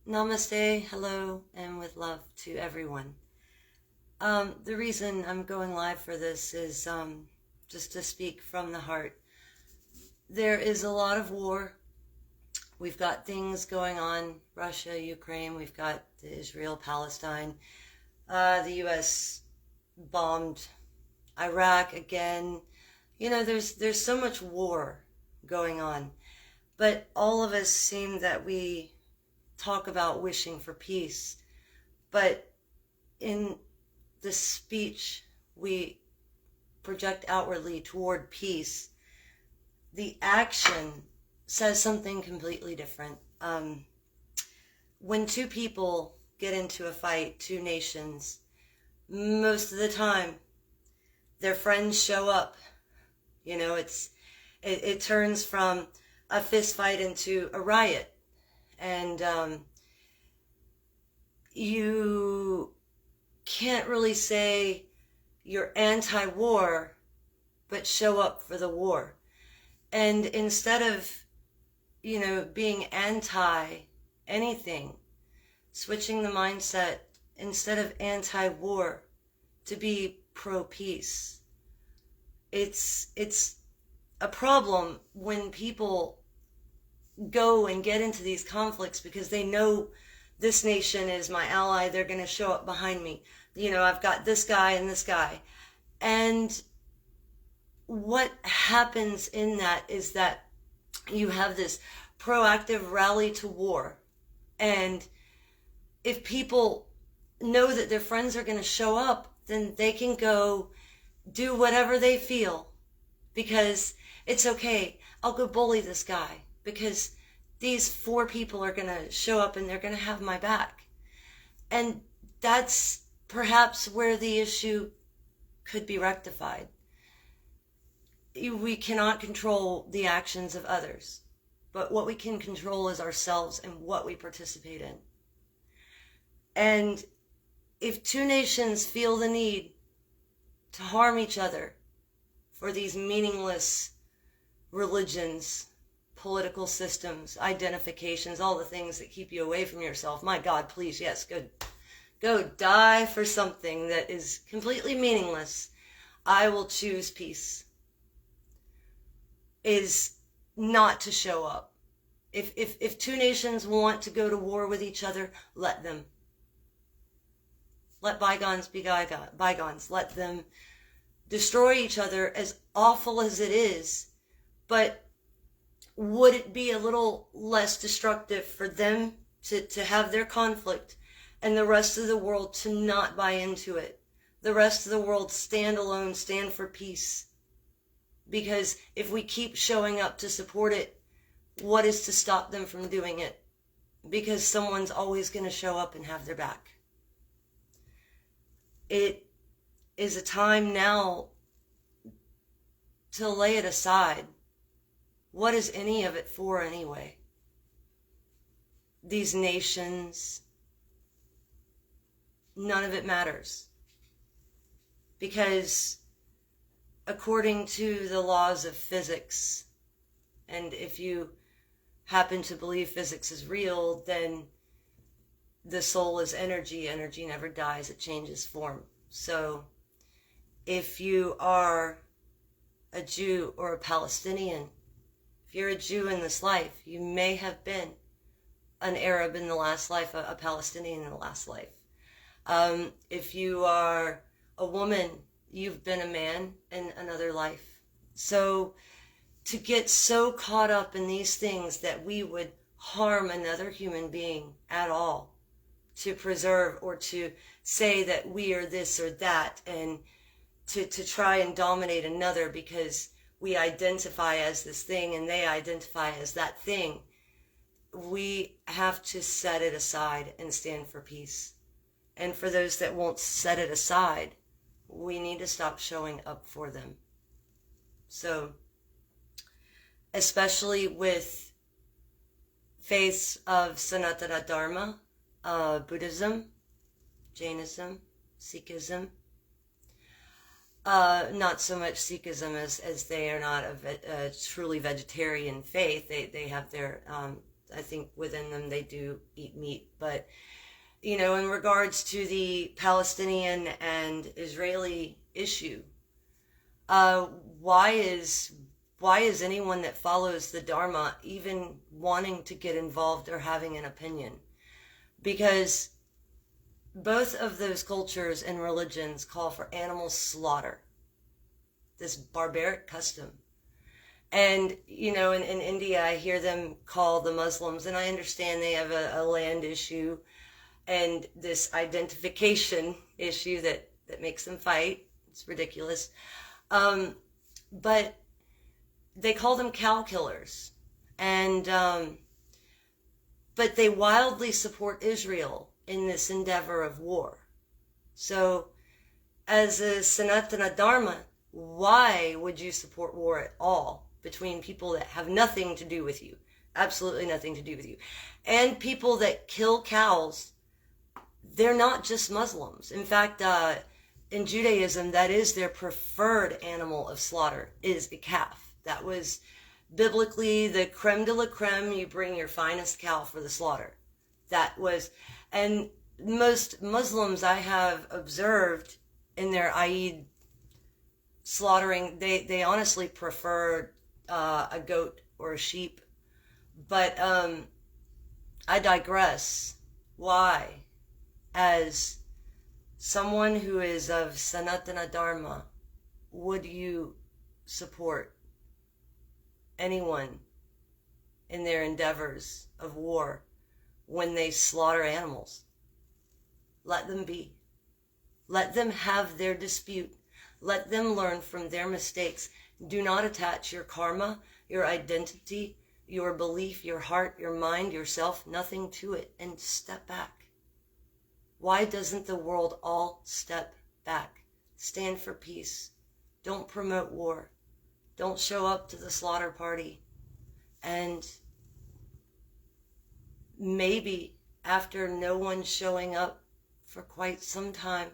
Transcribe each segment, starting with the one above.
Namaste, hello, and with love to everyone. The reason I'm going live for this is just to speak from the heart. There is a lot of war. We've got things going on, Russia, Ukraine, we've got Israel, Palestine. The US bombed Iraq again. There's so much war going on. But all of us seem that we talk about wishing for peace. But in the speech we project outwardly toward peace, the action says something completely different. When two people get into a fight, two nations, most of the time their friends show up. It turns from a fist fight into a riot, and you can't really say you're anti-war, but show up for the war. And instead of, being anti anything, switching the mindset, instead of anti-war, to be pro-peace. It's a problem when people go and get into these conflicts because they know this nation is my ally, they're going to show up behind me. I've got this guy and this guy. And what happens in that is that you have this proactive rally to war. And if people know that their friends are going to show up, then they can go do whatever they feel, because it's okay. I'll go bully this guy because these four people are going to show up and they're going to have my back. And that's perhaps where the issue could be rectified. We cannot control the actions of others, but what we can control is ourselves and what we participate in. And if two nations feel the need to harm each other for these meaningless religions, political systems, identifications, all the things that keep you away from yourself, my God, please, yes, go die for something that is completely meaningless. I will choose peace. Is not to show up. If two nations want to go to war with each other, let them. Let bygones be bygones. Let them destroy each other, as awful as it is. But would it be a little less destructive for them to have their conflict and the rest of the world to not buy into it? The rest of the world stand alone, stand for peace. Because if we keep showing up to support it, what is to stop them from doing it? Because someone's always going to show up and have their back. It is a time now to lay it aside. What is any of it for anyway? These nations, none of it matters. Because according to the laws of physics, and if you happen to believe physics is real, then the soul is energy. Energy never dies, it changes form. So if you are a Jew or a Palestinian, if you're a Jew in this life, you may have been an Arab in the last life, a Palestinian in the last life. If you are a woman, you've been a man in another life. So to get so caught up in these things that we would harm another human being at all, to preserve or to say that we are this or that, and to try and dominate another because we identify as this thing and they identify as that thing, we have to set it aside and stand for peace. And for those that won't set it aside, we need to stop showing up for them. So, especially with faiths of Sanatana Dharma, Buddhism, Jainism, Sikhism, not so much Sikhism as they are not a truly vegetarian faith. They have their I think within them they do eat meat. But, you know, in regards to the Palestinian and Israeli issue, uh, why is anyone that follows the Dharma even wanting to get involved or having an opinion? Because both of those cultures and religions call for animal slaughter, this barbaric custom. And, you know, in India, I hear them call the Muslims, and I understand they have a land issue and this identification issue that makes them fight. It's ridiculous. But they call them cow killers. And, but they wildly support Israel in this endeavor of war. So, as a Sanatana Dharma, why would you support war at all between people that have nothing to do with you? Absolutely nothing to do with you. And people that kill cows, they're not just Muslims. In fact, in Judaism, that is their preferred animal of slaughter, is a calf. That was biblically the creme de la creme. You bring your finest cow for the slaughter. That was, and most Muslims I have observed in their Eid slaughtering, they honestly prefer a goat or a sheep. But I digress. Why? As someone who is of Sanatana Dharma, would you support anyone in their endeavors of war when they slaughter animals? Let them be. Let them have their dispute. Let them learn from their mistakes. Do not attach your karma, your identity, your belief, your heart, your mind, yourself, nothing to it, and step back. Why doesn't the world all step back? Stand for peace. Don't promote war. Don't show up to the slaughter party. And maybe after no one showing up for quite some time,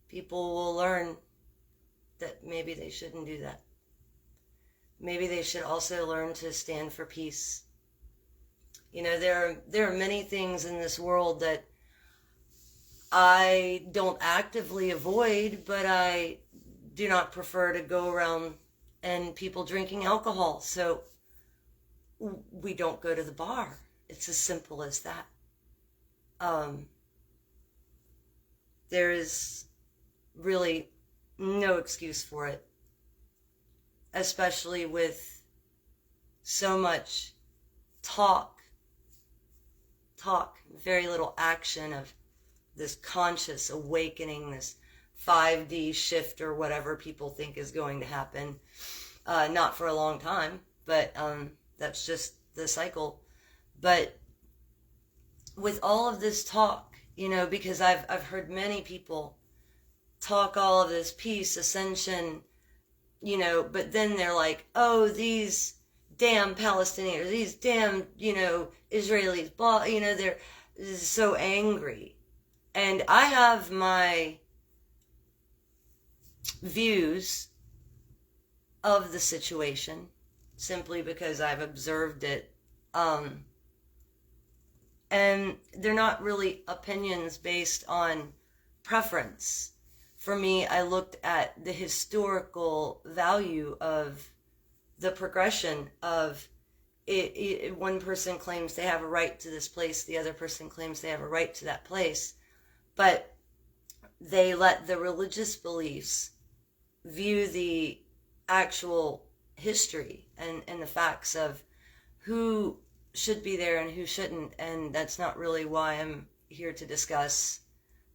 people will learn that maybe they shouldn't do that. Maybe they should also learn to stand for peace. You know, there are many things in this world that I don't actively avoid, but I do not prefer to go around and people drinking alcohol. So we don't go to the bar. It's as simple as that. There is really no excuse for it, especially with so much talk, very little action of this conscious awakening, this 5D shift or whatever people think is going to happen. Not for a long time, but that's just the cycle. But with all of this talk, you know, because I've heard many people talk all of this peace, ascension, you know, but then they're like, oh, these damn Palestinians, these damn, you know, Israelis, blah, you know, they're so angry. And I have my views of the situation simply because I've observed it. And they're not really opinions based on preference. For me, I looked at the historical value of the progression of it. One person claims they have a right to this place, the other person claims they have a right to that place, but they let the religious beliefs view the actual history and the facts of who should be there and who shouldn't, and that's not really why I'm here to discuss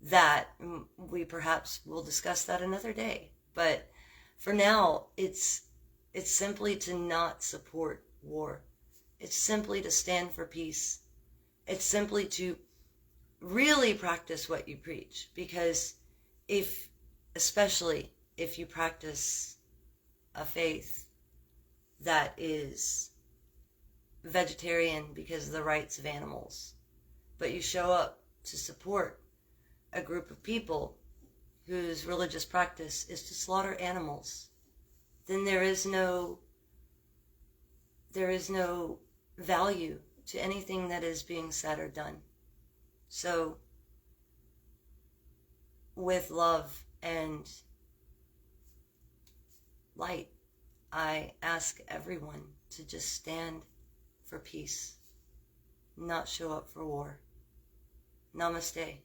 that. We perhaps will discuss that another day, but for now it's simply to not support war. It's simply to stand for peace. It's simply to really practice what you preach, because especially if you practice a faith that is vegetarian because of the rights of animals, but you show up to support a group of people whose religious practice is to slaughter animals, then there is no value to anything that is being said or done. So, with love and light, I ask everyone to just stand for peace, not show up for war. Namaste.